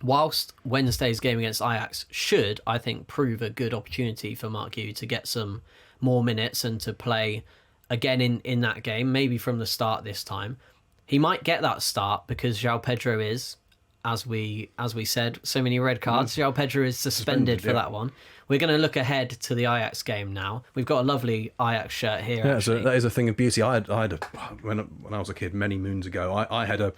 whilst Wednesday's game against Ajax should, I think, prove a good opportunity for Marc Guiu to get some more minutes and to play again in that game, maybe from the start this time. He might get that start because João Pedro is, as we said, so many red cards. João Pedro is suspended for that one. We're going to look ahead to the Ajax game now. We've got a lovely Ajax shirt here. Yeah, so that is a thing of beauty. I had when I was a kid many moons ago. I had it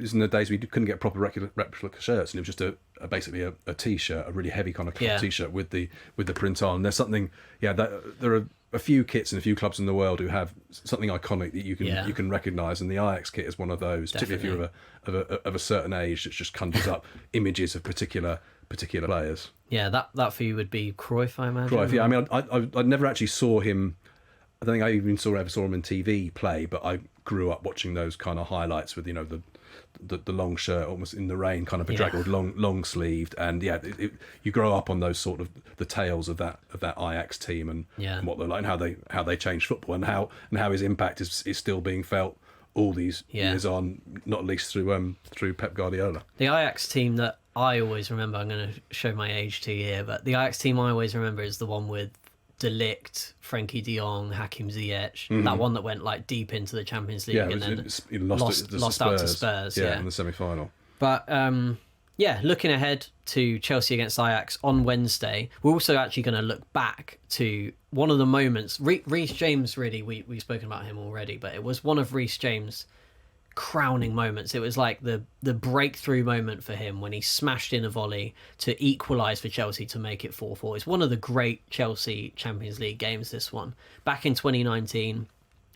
was in the days we couldn't get proper replica shirts, and it was just basically a t-shirt, a really heavy kind of t-shirt with the print on. There's something, there are a few kits and a few clubs in the world who have something iconic that you can recognise, and the Ajax kit is one of those. Definitely. Particularly if you're of a certain age, that just conjures up images of particular players. Yeah, that for you would be Cruyff, I imagine. Cruyff, yeah. I mean, I never actually saw him. I don't think I even ever saw him in TV play, but I grew up watching those kind of highlights with the long shirt, almost in the rain, kind of bedraggled, long sleeved, and you grow up on those sort of the tales of that Ajax team and what they're like, and how they changed football, and how his impact is still being felt all these years on, not least through Pep Guardiola. The Ajax team that I always remember, I'm going to show my age to you here, but the Ajax team I always remember is the one with De Ligt, Frenkie de Jong, Hakim Ziyech, that one that went like deep into the Champions League and then lost out to Spurs. In the semi-final. But looking ahead to Chelsea against Ajax on Wednesday, we're also actually going to look back to one of the moments. Reece James, really, we've spoken about him already, but it was one of Reece James' crowning moments. It was like the breakthrough moment for him when he smashed in a volley to equalise for Chelsea to make it 4-4. It's one of the great Chelsea Champions League games, this one. Back in 2019,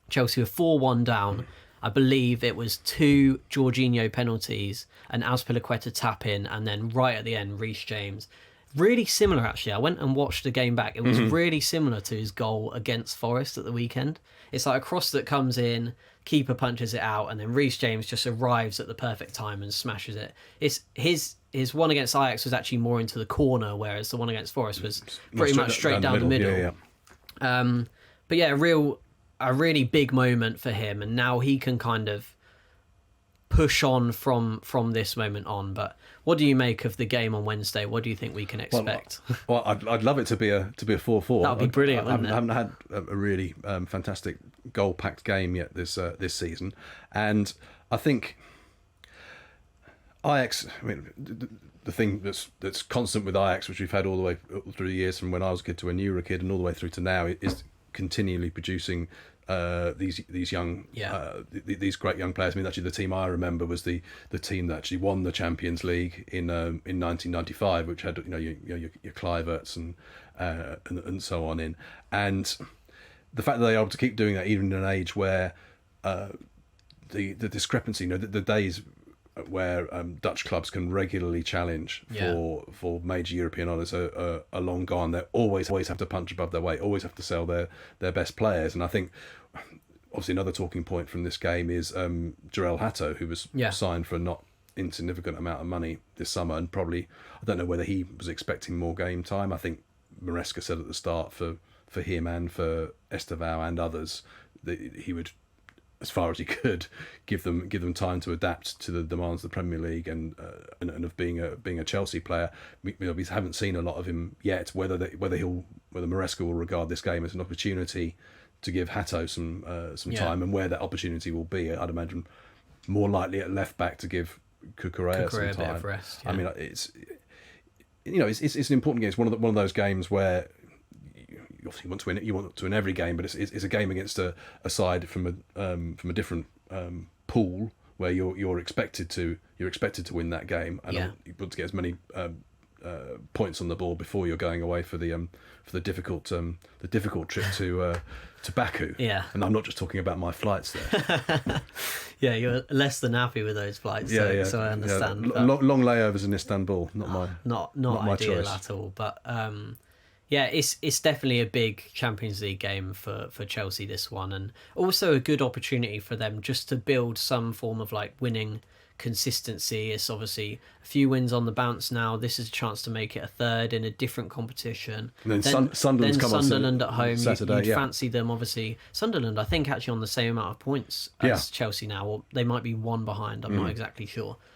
Chelsea were 4-1 down. I believe it was 2 Jorginho penalties, an Azpilicueta tap in, and then right at the end, Reece James. Really similar, actually. I went and watched the game back. It was really similar to his goal against Forest at the weekend. It's like a cross that comes in, keeper punches it out, and then Reece James just arrives at the perfect time and smashes it. It's his one against Ajax was actually more into the corner, whereas the one against Forest was pretty much straight down the middle. But yeah, a really big moment for him, and now he can kind of push on from this moment on. But what do you make of the game on Wednesday? What do you think we can expect? Well, I'd love it to be a 4-4. That would be brilliant. I haven't had a really fantastic goal-packed game yet this season, and I think Ajax. I mean, the thing that's constant with Ajax, which we've had all the way through the years from when I was a kid to when you were a kid, and all the way through to now, is continually producing these young these great young players. I mean, actually, the team I remember was the team that actually won the Champions League in 1995, which had your Kluiverts and so on in, and the fact that they're able to keep doing that even in an age where the discrepancy, the days where Dutch clubs can regularly challenge for major European honours are long gone. They always have to punch above their weight, always have to sell their best players. And I think obviously another talking point from this game is Jarell Hato, who was signed for a not insignificant amount of money this summer, and probably, I don't know whether he was expecting more game time. I think Maresca said at the start for him and for Estevao and others that he would, as far as he could, give them time to adapt to the demands of the Premier League and of being a Chelsea player. We haven't seen a lot of him yet. Whether Maresca will regard this game as an opportunity to give Hato some time, and where that opportunity will be, I'd imagine more likely at left back to give Cucurella some time. A bit of rest, I mean, it's an important game. It's one of those games where you obviously want to win it. You want to win every game, but it's a game against a side from a different pool where you're expected to win that game, and you want to get as many points on the board before you're going away for the difficult trip to Baku. Yeah, and I'm not just talking about my flights there. Yeah, you're less than happy with those flights. So I understand. Yeah. Long layovers in Istanbul, not my ideal choice at all. But it's definitely a big Champions League game for Chelsea, this one, and also a good opportunity for them just to build some form of like winning consistency. It's obviously a few wins on the bounce now. This is a chance to make it a third in a different competition. And then Sunderland at home. Saturday, you'd fancy them, obviously. Sunderland, I think, actually on the same amount of points as Chelsea now, or they might be one behind. I'm not exactly sure.